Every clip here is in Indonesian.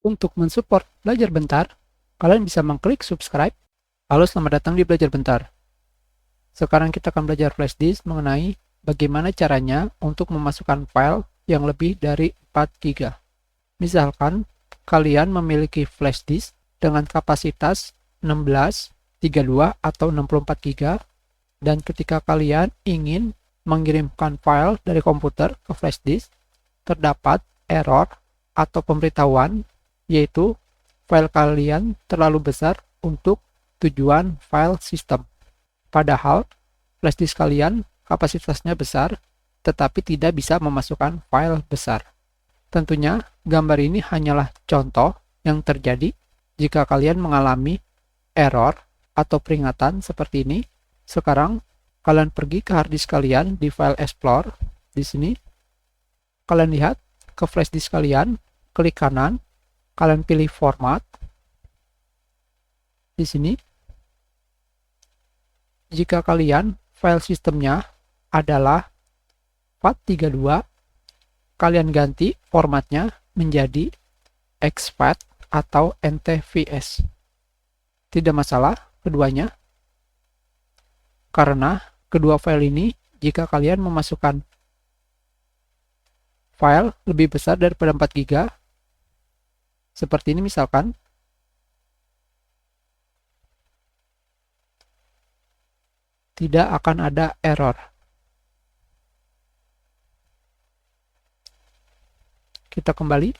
Untuk mensupport Belajar Bentar, kalian bisa mengklik subscribe. Halo, selamat datang di Belajar Bentar. Sekarang kita akan belajar flash disk mengenai bagaimana caranya untuk memasukkan file yang lebih dari 4 GB. Misalkan, kalian memiliki flash disk dengan kapasitas 16, 32, atau 64 GB, dan ketika kalian ingin mengirimkan file dari komputer ke flash disk, terdapat error atau pemberitahuan yaitu file kalian terlalu besar untuk tujuan file system. Padahal flash disk kalian kapasitasnya besar, tetapi tidak bisa memasukkan file besar. Tentunya gambar ini hanyalah contoh yang terjadi jika kalian mengalami error atau peringatan seperti ini. Sekarang kalian pergi ke hard disk kalian di file Explorer. Di sini kalian lihat ke flash disk kalian, klik kanan, kalian pilih format. Di sini, jika kalian file sistemnya adalah FAT32, kalian ganti formatnya menjadi exFAT atau NTFS. Tidak masalah keduanya, karena kedua file ini jika kalian memasukkan file lebih besar daripada 4 GB, seperti ini misalkan, tidak akan ada error. Kita kembali.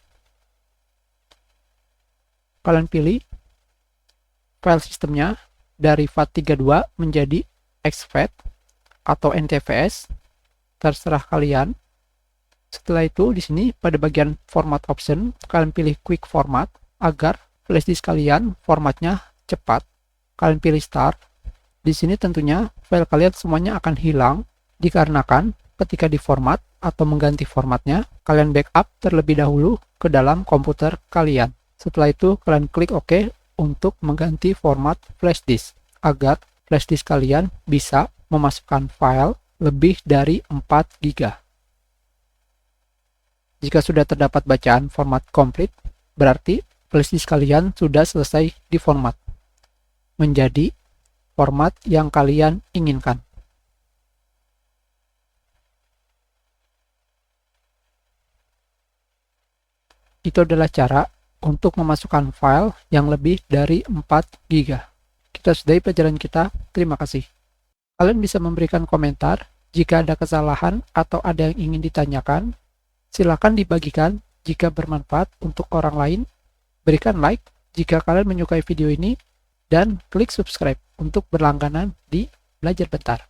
Kalian pilih file sistemnya dari FAT32 menjadi exFAT atau NTFS, terserah kalian. Setelah itu, di sini pada bagian format option, kalian pilih quick format agar flash disk kalian formatnya cepat. Kalian pilih start. Di sini tentunya file kalian semuanya akan hilang dikarenakan ketika diformat atau mengganti formatnya, kalian backup terlebih dahulu ke dalam komputer kalian. Setelah itu, kalian klik OK untuk mengganti format flash disk agar flash disk kalian bisa memasukkan file lebih dari 4 GB. Jika sudah terdapat bacaan format complete, berarti flash disk kalian sudah selesai diformat menjadi format yang kalian inginkan. Itu adalah cara untuk memasukkan file yang lebih dari 4 GB. Kita sudahi pelajaran kita. Terima kasih. Kalian bisa memberikan komentar jika ada kesalahan atau ada yang ingin ditanyakan. Silakan dibagikan jika bermanfaat untuk orang lain. Berikan like jika kalian menyukai video ini, dan klik subscribe untuk berlangganan di Belajar Bentar.